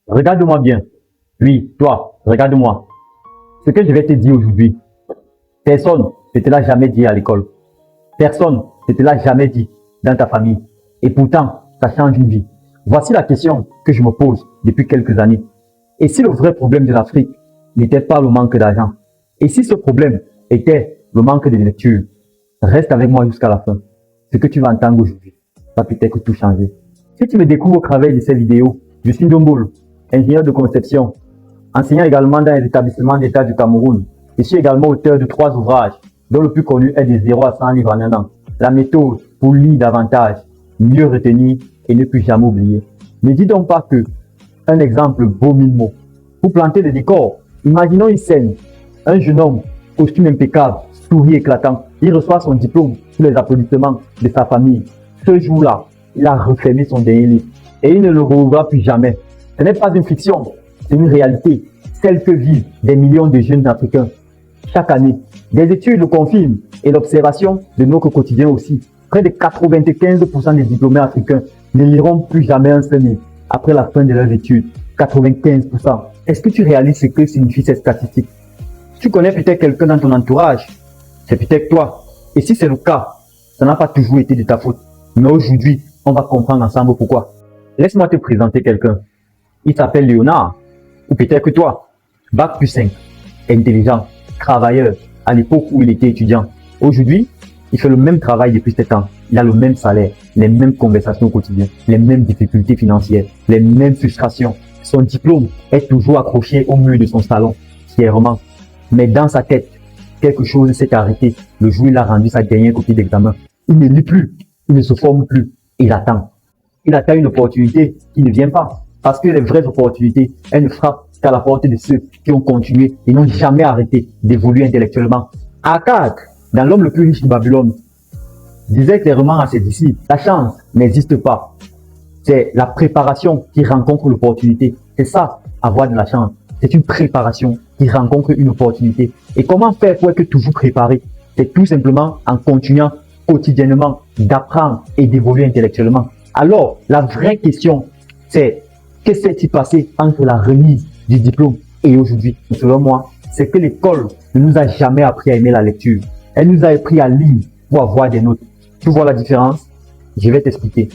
Regarde-moi bien. Oui, toi, regarde-moi. Ce que je vais te dire aujourd'hui, personne ne te l'a jamais dit à l'école. Personne ne te l'a jamais dit dans ta famille. Et pourtant, ça change une vie. Voici la question que je me pose depuis quelques années. Et si le vrai problème de l'Afrique n'était pas le manque d'argent? Et si ce problème était le manque de lecture? Reste avec moi jusqu'à la fin. Ce que tu vas entendre aujourd'hui va peut-être tout changer. Si tu me découvres au travers de ces vidéos, je suis Ndombolo, ingénieur de conception, enseignant également dans les établissements d'État du Cameroun. Je suis également auteur de 3 ouvrages, dont le plus connu est de 0 à 100 livres en un an. La méthode pour lire davantage, mieux retenir et ne plus jamais oublier. Ne dis donc pas que un exemple vaut 1000 mots. Pour planter le décor, imaginons une scène. Un jeune homme, costume impeccable, sourire éclatant, il reçoit son diplôme sous les applaudissements de sa famille. Ce jour-là, il a refermé son dernier livre et il ne le rouvra plus jamais. Ce n'est pas une fiction, c'est une réalité, celle que vivent des millions de jeunes Africains. Chaque année, des études le confirment et l'observation de notre quotidien aussi. Près de 95% des diplômés africains ne liront plus jamais un seul livre après la fin de leurs études. 95%. Est-ce que tu réalises ce que signifie cette statistique? Tu connais peut-être quelqu'un dans ton entourage, c'est peut-être toi. Et si c'est le cas, ça n'a pas toujours été de ta faute. Mais aujourd'hui, on va comprendre ensemble pourquoi. Laisse-moi te présenter quelqu'un. Il s'appelle Léonard, ou peut-être que toi. Bac plus 5, intelligent, travailleur, à l'époque où il était étudiant. Aujourd'hui, il fait le même travail depuis 7 ans. Il a le même salaire, les mêmes conversations au quotidien, les mêmes difficultés financières, les mêmes frustrations. Son diplôme est toujours accroché au mur de son salon, fièrement. Mais dans sa tête, quelque chose s'est arrêté le jour où il a rendu sa dernière copie d'examen. Il ne lit plus, il ne se forme plus, il attend. Il attend une opportunité qui ne vient pas. Parce que les vraies opportunités, elles ne frappent qu'à la porte de ceux qui ont continué et n'ont jamais arrêté d'évoluer intellectuellement. Akkad, dans L'homme le plus riche de Babylone, disait clairement à ses disciples, la chance n'existe pas. C'est la préparation qui rencontre l'opportunité. C'est ça, avoir de la chance. C'est une préparation qui rencontre une opportunité. Et comment faire pour être toujours préparé? C'est tout simplement en continuant quotidiennement d'apprendre et d'évoluer intellectuellement. Alors, la vraie question, c'est que s'est-il passé entre la remise du diplôme et aujourd'hui? Selon moi, c'est que l'école ne nous a jamais appris à aimer la lecture. Elle nous a appris à lire pour avoir des notes. Tu vois la différence? Je vais t'expliquer.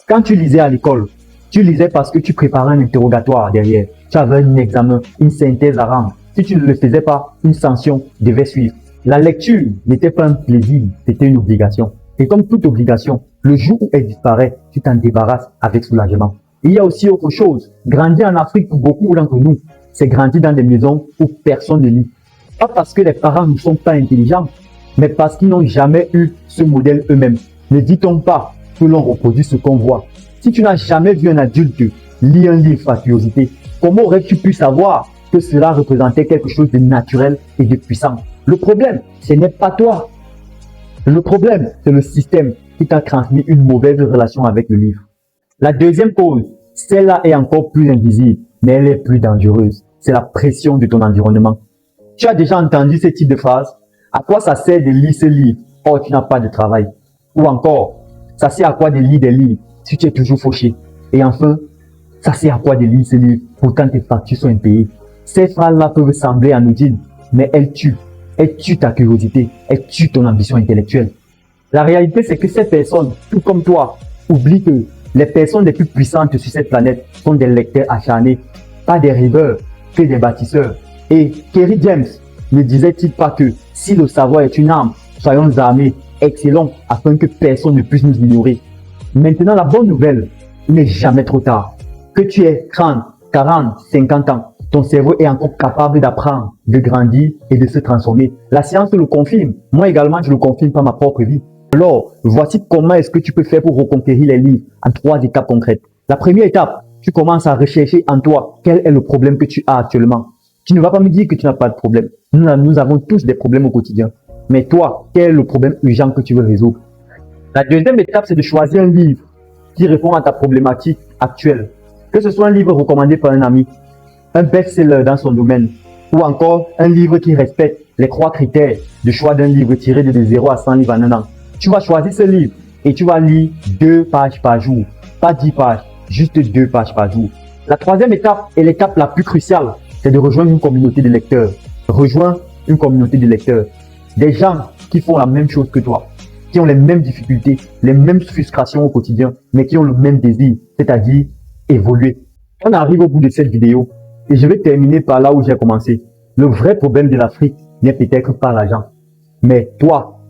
Quand tu lisais à l'école, tu lisais parce que tu préparais un interrogatoire derrière. Tu avais un examen, une synthèse à rendre. Si tu ne le faisais pas, une sanction devait suivre. La lecture n'était pas un plaisir, c'était une obligation. Et comme toute obligation, le jour où elle disparaît, tu t'en débarrasses avec soulagement. Il y a aussi autre chose. Grandir en Afrique pour beaucoup d'entre nous, c'est grandir dans des maisons où personne ne lit. Pas parce que les parents ne sont pas intelligents, mais parce qu'ils n'ont jamais eu ce modèle eux-mêmes. Ne dit-on pas que l'on reproduit ce qu'on voit? Si tu n'as jamais vu un adulte lire un livre par curiosité, comment aurais-tu pu savoir que cela représentait quelque chose de naturel et de puissant? Le problème, ce n'est pas toi. Le problème, c'est le système qui t'a transmis une mauvaise relation avec le livre. La deuxième cause, celle-là est encore plus invisible, mais elle est plus dangereuse. C'est la pression de ton environnement. Tu as déjà entendu ce type de phrase? À quoi ça sert de lire ce livre? Oh, tu n'as pas de travail. Ou encore, ça sert à quoi de lire des livres si tu es toujours fauché? Et enfin, ça sert à quoi de lire ce livre? Pourtant tes factures sont impayées. Ces phrases-là peuvent sembler anodines, mais elles tuent. Elles tuent ta curiosité, elles tuent ton ambition intellectuelle. La réalité, c'est que ces personnes, tout comme toi, oublient que les personnes les plus puissantes sur cette planète sont des lecteurs acharnés, pas des rêveurs, que des bâtisseurs. Et Kerry James ne disait-il pas que si le savoir est une arme, soyons armés, excellons, afin que personne ne puisse nous ignorer. Maintenant, la bonne nouvelle, il n'est jamais trop tard. Que tu aies 30, 40, 50 ans, ton cerveau est encore capable d'apprendre, de grandir et de se transformer. La science le confirme. Moi également, je le confirme par ma propre vie. Alors, voici comment est-ce que tu peux faire pour reconquérir les livres en 3 étapes concrètes. La première étape, tu commences à rechercher en toi quel est le problème que tu as actuellement. Tu ne vas pas me dire que tu n'as pas de problème. Nous avons tous des problèmes au quotidien. Mais toi, quel est le problème urgent que tu veux résoudre? La deuxième étape, c'est de choisir un livre qui répond à ta problématique actuelle. Que ce soit un livre recommandé par un ami, un best-seller dans son domaine, ou encore un livre qui respecte les 3 critères de choix d'un livre tiré de 0 à 100 livres en un an. Tu vas choisir ce livre et tu vas lire 2 pages par jour. Pas 10 pages, juste 2 pages par jour. La troisième étape et l'étape la plus cruciale, c'est de rejoindre une communauté de lecteurs. Rejoins une communauté de lecteurs. Des gens qui font la même chose que toi, qui ont les mêmes difficultés, les mêmes frustrations au quotidien, mais qui ont le même désir, c'est-à-dire évoluer. On arrive au bout de cette vidéo et je vais terminer par là où j'ai commencé. Le vrai problème de l'Afrique n'est peut-être pas l'argent, mais toi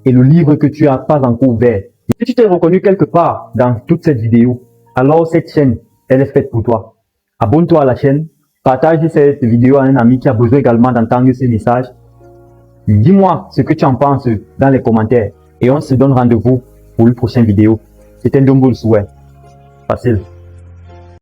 et le livre que tu n'as pas encore ouvert. Si tu t'es reconnu quelque part dans toute cette vidéo, alors cette chaîne, elle est faite pour toi. Abonne-toi à la chaîne, partage cette vidéo à un ami qui a besoin également d'entendre ce message. Dis-moi ce que tu en penses dans les commentaires et on se donne rendez-vous pour une prochaine vidéo. C'était Ndombo le souhait. Facile.